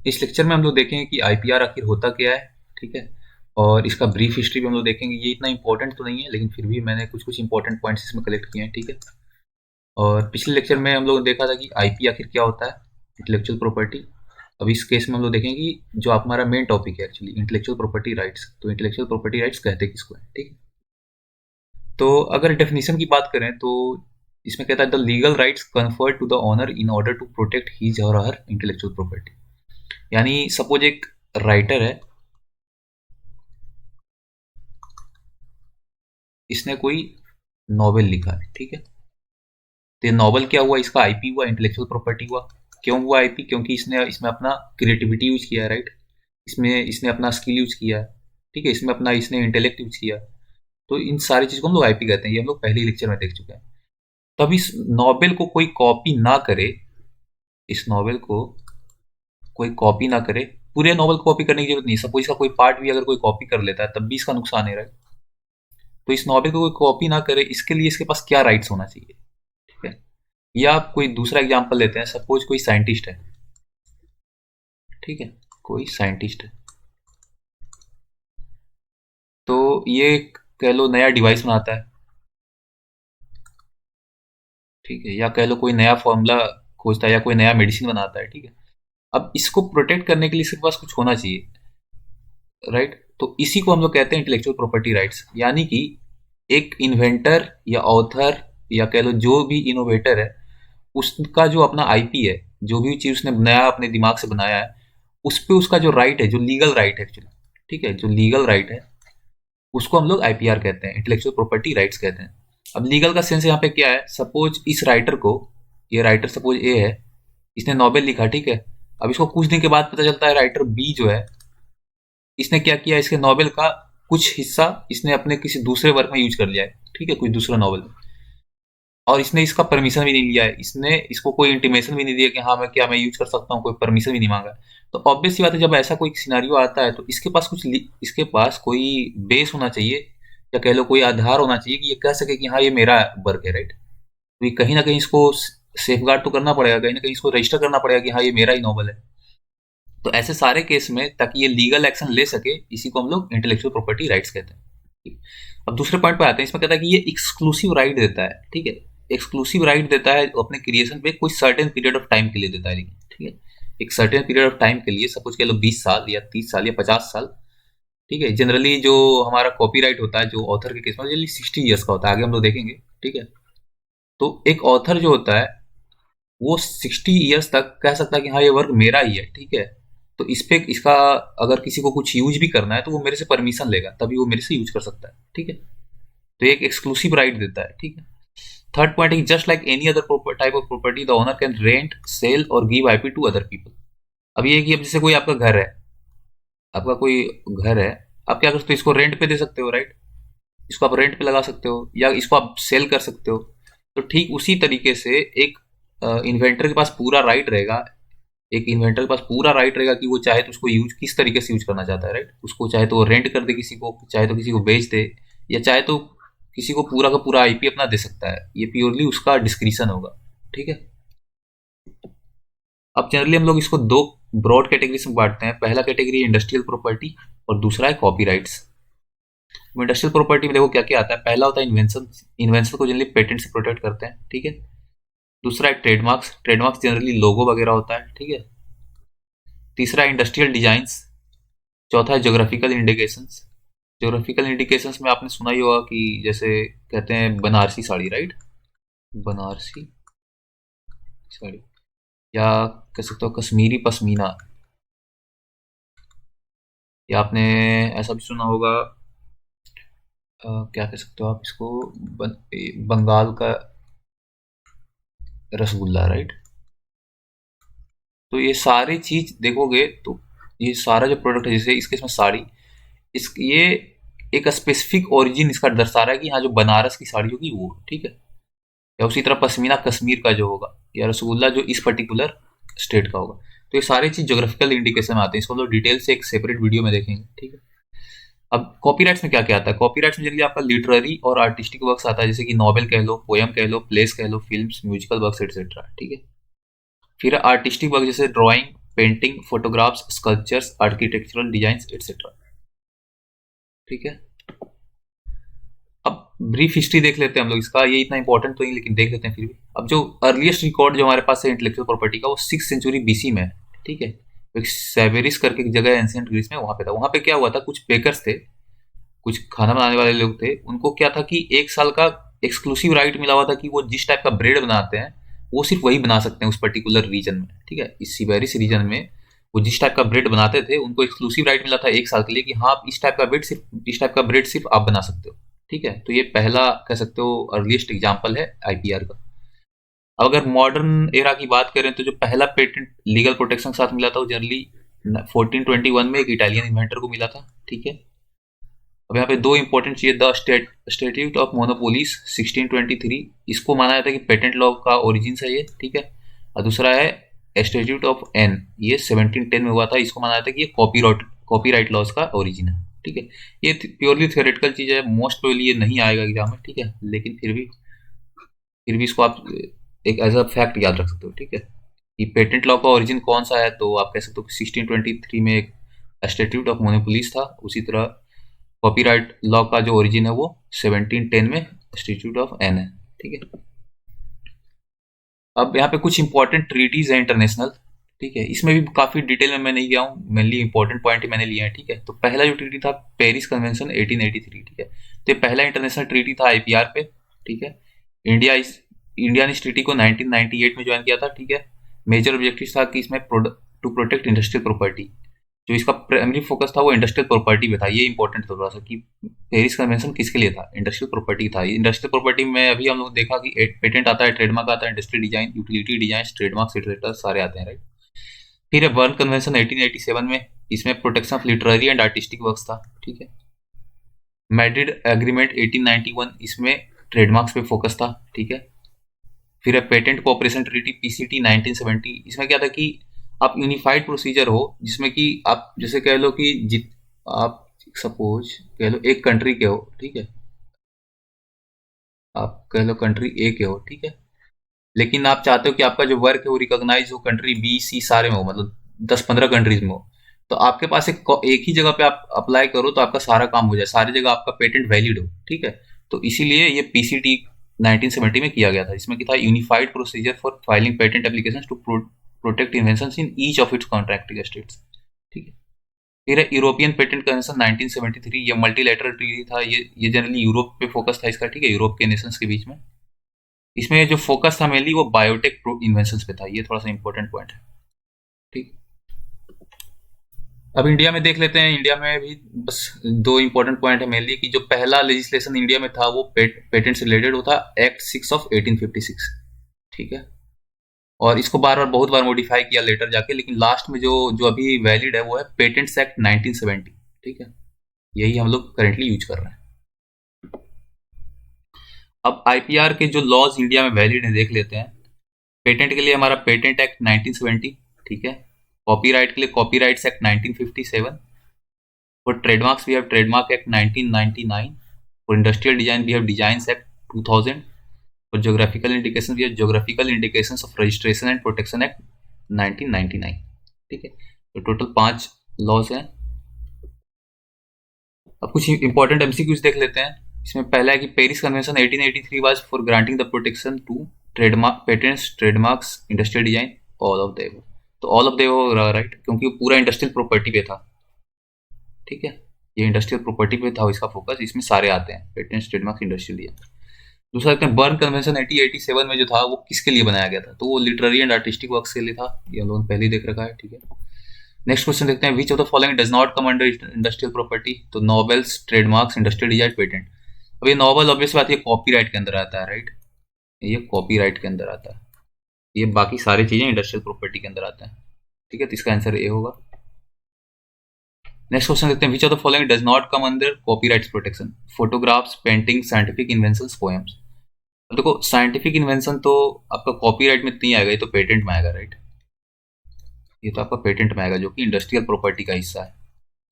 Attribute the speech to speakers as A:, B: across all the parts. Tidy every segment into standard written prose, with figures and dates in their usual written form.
A: इस लेक्चर में हम लोग देखेंगे कि आईपीआर आखिर होता क्या है, ठीक है, और इसका ब्रीफ हिस्ट्री भी हम लोग देखेंगे। ये इतना इंपॉर्टेंट तो नहीं है, लेकिन फिर भी मैंने कुछ कुछ इंपॉर्टेंट पॉइंट्स इसमें कलेक्ट किए हैं, ठीक है। और पिछले लेक्चर में हम लोग ने देखा था कि आईपी आखिर क्या होता है, इंटेलेक्चुअल प्रॉपर्टी। अब इस केस में हम लोग देखेंगे कि जो आप हमारा मेन टॉपिक है एक्चुअली इंटेलेक्चुअल प्रॉपर्टी राइट्स, तो इंटेलेक्चुअल प्रॉपर्टी राइट्स कहते किसको है, ठीक है। तो अगर डेफिनेशन की बात करें तो इसमें कहता है the legal rights conferred to the owner in order to protect his और हर इंटेलेक्चुअल प्रॉपर्टी। यानी सपोज एक राइटर है, इसने कोई नॉवेल लिखा है, ठीक है। तो ये नॉवेल क्या हुआ, इसका आईपी हुआ, इंटेलेक्चुअल प्रॉपर्टी हुआ। क्यों हुआ आईपी? क्योंकि इसने इसमें अपना क्रिएटिविटी यूज किया है, राइट। इसमें इसने अपना स्किल यूज किया है, ठीक है, इसमें अपना इसने इंटेलेक्ट यूज किया है। तो इन सारी चीज को हम लोग आईपी कहते हैं, ये हम लोग पहले लेक्चर में देख चुके हैं। तब इस नॉवेल को कोई कॉपी ना करे, इस नॉवेल को कोई कॉपी ना करे, पूरे नॉवल को कॉपी करने की जरूरत नहीं। सपोज इसका कोई पार्ट भी अगर कोई कॉपी कर लेता है तब भी इसका नुकसान है, राइट। तो इस नॉवेल को कोई कॉपी ना करे, इसके लिए इसके पास क्या राइट्स होना चाहिए, ठीक है। या आप कोई दूसरा एग्जांपल लेते हैं, सपोज कोई साइंटिस्ट है, ठीक है, कोई साइंटिस्ट है, तो ये कह लो नया डिवाइस बनाता है, ठीक है, या कह लो कोई नया फॉर्मूला खोजता है या कोई नया मेडिसिन बनाता है, ठीक है। अब इसको प्रोटेक्ट करने के लिए इसके पास कुछ होना चाहिए, राइट। तो इसी को हम लोग कहते हैं इंटेलेक्चुअल प्रॉपर्टी राइट्स। यानी कि एक इन्वेंटर या ऑथर या कह लो जो भी इनोवेटर है, उसका जो अपना आईपी है, जो भी चीज उसने नया अपने दिमाग से बनाया है, उस पे उसका जो राइट है, जो लीगल राइट है एक्चुअली, ठीक है, जो लीगल राइट है, उसको हम लोग आईपीआर कहते हैं, इंटेलेक्चुअल प्रॉपर्टी राइट्स कहते हैं। अब लीगल का सेंस यहाँ पे क्या है, सपोज इस राइटर को, ये राइटर सपोज ए है, इसने नॉवेल लिखा, ठीक है। अब इसको कुछ दिन के बाद पता चलता है राइटर बी जो है, इसने क्या किया, इसके नॉवेल का कुछ हिस्सा इसने अपने किसी दूसरे वर्क में यूज कर लिया है, ठीक है, कोई दूसरा नॉवेल। और इसने इसका परमिशन भी नहीं लिया है, इसने इसको कोई इंटीमेशन भी नहीं दिया कि हाँ मैं क्या मैं यूज कर सकता हूँ, कोई परमिशन भी नहीं मांगा। तो ऑब्वियस सी बात है, जब ऐसा कोई सिनारियो आता है तो इसके पास इसके पास कोई बेस होना चाहिए, या कह लो कोई आधार होना चाहिए कि ये कह सके कि हाँ ये मेरा वर्क है, राइट। तो ये कहीं ना कहीं इसको सेफ गार्ड तो करना पड़ेगा, कहीं ना कहीं इसको रजिस्टर करना पड़ेगा कि हाँ ये मेरा ही नॉवल है। तो ऐसे सारे केस में ताकि ये लीगल एक्शन ले सके, इसी को हम लोग इंटेलेक्चुअल प्रॉपर्टी राइट्स कहते हैं, ठीक। अब दूसरे पॉइंट पे आते हैं, इसमें कहता है कि ये एक्सक्लूसिव राइट देता है, ठीक है। एक्सक्लूसिव राइट देता है अपने क्रिएशन पे कोई सर्टेन पीरियड ऑफ टाइम के लिए देता है, लेकिन ठीक है, एक सर्टेन पीरियड ऑफ टाइम के लिए, सपोज कह लो 20 साल या 30 साल या 50 साल, ठीक है। जनरली जो हमारा कॉपीराइट होता है जो ऑथर के केस में जनरली 60 ईयर्स का होता है, आगे हम लोग देखेंगे, ठीक है। तो एक ऑथर जो होता है वो 60 ईयर्स तक कह सकता है कि हाँ ये वर्क मेरा ही है, ठीक है। तो इस पे इसका अगर किसी को कुछ यूज भी करना है तो वो मेरे से परमिशन लेगा, तभी वो मेरे से यूज कर सकता है, ठीक है। तो एक एक्सक्लूसिव राइट देता है, ठीक है। Third point is just like any other type of property the owner can rent sell और give IP to other people. अब ये कि अब जैसे कोई आपका घर है, आपका कोई घर है, आप क्या कर सकते हो, इसको रेंट पे दे सकते हो, राइट। इसको आप रेंट पे लगा सकते हो या इसको आप सेल कर सकते हो। तो ठीक उसी तरीके से एक इन्वेंटर के पास पूरा राइट रहेगा, एक इन्वेंटर के पास पूरा राइट रहेगा कि वो चाहे तो उसको यूज किस तरीके से यूज करना चाहता है, राइट। उसको चाहे तो वो रेंट कर दे किसी को, चाहे तो किसी को बेच दे, या चाहे तो किसी को पूरा का पूरा आईपी अपना दे सकता है। ये प्योरली उसका डिस्क्रिशन होगा, ठीक है। अब जनरली हम लोग इसको दो ब्रॉड कैटेगरीज में बांटते हैं। पहला कैटेगरी इंडस्ट्रियल प्रॉपर्टी और दूसरा है कॉपीराइट्स। इंडस्ट्रियल प्रॉपर्टी में देखो क्या क्या आता है। पहला होता है इन्वेंशन, इन्वेंशन को जनरली पेटेंट से प्रोटेक्ट करते हैं, ठीक है। दूसरा है ट्रेडमार्क्स, ट्रेडमार्क्स जनरली लोगो वगैरह होता है, ठीक है। तीसरा इंडस्ट्रियल डिजाइंस। चौथा है जोग्राफिकल इंडिकेशंस। जोग्राफिकल इंडिकेशंस में आपने सुना ही होगा कि जैसे कहते हैं बनारसी साड़ी, राइट, बनारसी साड़ी, या कह सकते हो कश्मीरी पश्मीना, या आपने ऐसा भी सुना होगा क्या कह सकते हो आप इसको, बंगाल का रसगुल्ला, राइट। तो ये सारी चीज देखोगे तो ये सारा जो प्रोडक्ट है, जैसे इसके इसमें साड़ी, इस ये एक स्पेसिफिक ओरिजिन इसका दर्शा रहा है कि हाँ जो बनारस की साड़ी होगी वो, ठीक है। या उसी तरह पश्मीना कश्मीर का जो होगा, या रसगुल्ला जो इस पर्टिकुलर स्टेट का होगा। तो ये सारी चीज जोग्राफिकल इंडिकेशन में आते हैं, इसको हम लोग डिटेल से एक सेपरेट वीडियो में देखेंगे, ठीक है। अब कॉपीराइट्स में क्या क्या आता है। कॉपीराइट्स में जनरली आपका लिटरेरी और आर्टिस्टिक वर्क्स आता है, जैसे कि नॉवेल कह लो, पोएम कह लो, प्लेस कह लो, फिल्म्स, म्यूजिकल वर्क्स, एटसेट्रा, ठीक है। फिर आर्टिस्टिक वर्क जैसे drawing, painting, photographs, sculptures, architectural designs etcetera. ठीक है, अब ब्रीफ हिस्ट्री देख लेते हैं हम लोग इसका, ये इतना इंपॉर्टेंट तो नहीं लेकिन देख लेते हैं फिर भी। अब जो अर्लीस्ट रिकॉर्ड जो हमारे पास है इंटेलेक्चुअल प्रॉपर्टी का, वो 6th सेंचुरी बीसी में है। ठीक है, एक सेवेरिस करके एक जगह है एंशिएंट ग्रीस में, वहां पे था। वहां पे क्या हुआ था, कुछ बेकर्स थे, कुछ खाना बनाने वाले लोग थे, उनको क्या था कि 1 साल का एक्सक्लूसिव राइट मिला हुआ था कि वो जिस टाइप का ब्रेड बनाते हैं वो सिर्फ वही बना सकते हैं उस पर्टिकुलर रीजन में। ठीक है, इस सिबेरिस रीजन में वो जिस टाइप का ब्रेड बनाते थे उनको एक्सक्लूसिव राइट मिला था 1 साल के लिए कि हाँ आप इस टाइप का ब्रेड सिर्फ आप बना सकते हो। ठीक है, तो ये पहला कह सकते हो अर्लीस्ट एग्जाम्पल है आईपीआर का। अब अगर मॉडर्न एरा की बात करें तो जो पहला पेटेंट लीगल प्रोटेक्शन के साथ मिला था वो जनरली 1421 में एक इटालियन इन्वेंटर को मिला था। ठीक है, अब यहाँ पे दो इंपॉर्टेंट चीजें, द स्टेट्यूट ऑफ मोनोपोलीज 1623, इसको माना जाता है कि पेटेंट लॉ का ओरिजिन है ये। ठीक है, और दूसरा है स्टेट्यूट ऑफ एन, ये 1710 में हुआ था, इसको माना जाता है कि ये कॉपीराइट लॉज का ओरिजिन है। ठीक है, ये प्योरली थियोरेटिकल चीज है, मोस्ट प्रोबेबली ये नहीं आएगा एग्जाम में। ठीक है, लेकिन फिर भी इसको आप एक एज अ फैक्ट याद रख सकते हो। ठीक है, कि पेटेंट लॉ का ओरिजिन कौन सा है, तो आप कह सकते हो कि 1623 में एक स्टेट्यूट ऑफ मोनोपोलीज था। उसी तरह कॉपीराइट लॉ का जो ओरिजिन है वो 1710 में इंस्टीट्यूट ऑफ एन है। ठीक है, अब यहाँ पे कुछ इंपॉर्टेंट ट्रीटीज है इंटरनेशनल। ठीक है, इसमें भी काफी डिटेल में मैं नहीं गया हूँ, मेनली इंपॉर्टेंट पॉइंट ही मैंने लिया है। ठीक है, तो पहला जो ट्रीटी था पेरिस कन्वेंशन 1883। ठीक है, तो ये पहला इंटरनेशनल ट्रीटी था आईपीआर पे। ठीक है, इंडिया ने इस ट्रीटी को 1998 में ज्वाइन किया था। ठीक है, मेजर ऑब्जेक्टिव था कि इसमें टू प्रोटेक्ट इंडस्ट्रियल प्रॉपर्टी, जो इसका प्राइमरी फोकस था वो इंडस्ट्रियल प्रॉपर्टी पे था। ये इंपॉर्टेंट था थोड़ा सा कि पेरिस कन्वेंशन किसके लिए था, इंडस्ट्रियल प्रॉपर्टी था। इंडस्ट्रियल प्रॉपर्टी में अभी हम लोग देखा कि पेटेंट आता है, ट्रेडमार्क आता है, industrial design, utility design, trademark etcetera सारे आते हैं, राइट। फिर है बर्न कन्वेंशन 1887 में, इसमें protection of literary and artistic works था। ठीक है, मैड्रिड एग्रीमेंट 1891, इसमें ट्रेडमार्क्स पे फोकस था। ठीक है, फिर है पेटेंट कोऑपरेशन ट्रीटी पीसीटी 1970, इसमें क्या था कि आप यूनिफाइड प्रोसीजर हो, जिसमें कि आप जैसे कह लो कि आप सपोज कह लो एक कंट्री के हो। ठीक है, आप कह लो कंट्री ए के हो। ठीक है, लेकिन आप चाहते हो कि आपका जो वर्क है वो रिकॉग्नाइज हो कंट्री बी सी सारे में हो, मतलब 10-15 कंट्रीज में हो। तो आपके पास एक ही जगह पे आप अप्लाई करो तो आपका सारा काम हो जाए, सारी जगह आपका पेटेंट वैलिड हो। ठीक है, तो इसीलिए ये पीसीटी 1970 में किया गया था, इसमें क्या था, unified procedure for filing patent applications to protect inventions in each of its contracting states. ठीक है, फिर है यूरोपियन पेटेंट कन्वेंशन 1973, ये मल्टीलैटरल ट्रीटी था, ये जनरली यूरोप पे फोकस था इसका। ठीक है, यूरोप के नेशंस के बीच में। इसमें जो फोकस था मेनली वो बायोटेक इन्वेंशंस पे था, ये थोड़ा सा इंपॉर्टेंट पॉइंट है। ठीक, अब इंडिया में देख लेते हैं। इंडिया में भी बस दो इंपॉर्टेंट पॉइंट है मेनली, कि जो पहला लेजिस्लेशन इंडिया में था वो पेटेंट से रिलेटेड होता एक्ट 6 ऑफ 1856। ठीक है, और इसको बहुत बार मॉडिफाई किया लेटर जाके, लेकिन लास्ट में जो जो अभी वैलिड है वो है पेटेंट्स एक्ट 1970। ठीक है, यही हम लोग करेंटली यूज कर रहे हैं। अब आईपीआर के जो लॉज इंडिया में वैलिड है देख लेते हैं। पेटेंट के लिए हमारा पेटेंट एक्ट 1970। ठीक है, कॉपीराइट के लिए copyrights act 1957। For trademarks we have trademark act 1999। For industrial design we have designs act 2000। For geographical indication we have geographical indications of registration and protection act 1999। ठीक है, तो टोटल 5 लॉज हैं। अब कुछ इंपॉर्टेंट एमसीक्यूज देख लेते हैं। इसमें पहला है कि Paris convention 1883 was for granting the protection to trademark patents trademarks industrial design all of them. तो ऑल ऑफ देव राइट, क्योंकि वो पूरा इंडस्ट्रियल प्रॉपर्टी पे था। ठीक है, ये इंडस्ट्रियल प्रॉपर्टी पे था इसका फोकस, इसमें सारे आते हैं पेटेंट्स ट्रेडमार्क्स इंडस्ट्रियल डिजाइन। दूसरा देखते हैं बर्न कन्वेंशन 1887 में जो था वो किसके लिए बनाया गया था, तो वो लिटरेरी एंड आर्टिस्टिक वर्क्स के लिए था, ये हम लोगों ने पहले ही देख रखा है। ठीक है, नेक्स्ट क्वेश्चन देखते हैं, which of the following does not come under industrial property, तो novels, trademarks, industrial design, patent. अब ये नॉवल ऑब्वियस बात है कॉपीराइट के अंदर आता है, राइट, ये कॉपीराइट के अंदर आता है। ये बाकी सारी चीजें इंडस्ट्रियल प्रॉपर्टी के अंदर आते हैं। ठीक है, तो इसका आंसर ए होगा। नेक्स्ट क्वेश्चन देखते हैं, which of the following does not come under copyright protection, photographs, painting, scientific inventions, poems. देखो साइंटिफिक इन्वेंशन तो आपका कॉपीराइट में नहीं आएगा, ये तो पेटेंट में आएगा, राइट, ये तो आपका पेटेंट में आएगा जो कि इंडस्ट्रियल प्रॉपर्टी का हिस्सा है,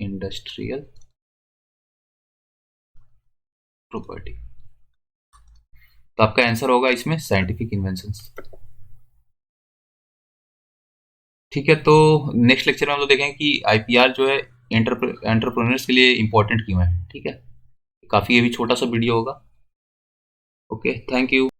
A: इंडस्ट्रियल प्रॉपर्टी। तो आपका आंसर होगा इसमें साइंटिफिक इन्वेंशंस। ठीक है, तो नेक्स्ट लेक्चर में हम लोग देखेंगे कि आईपीआर जो है एंटरप्रेन्योर्स के लिए इम्पोर्टेंट क्यों है। ठीक है, काफ़ी ये भी छोटा सा वीडियो होगा। Okay, thank you.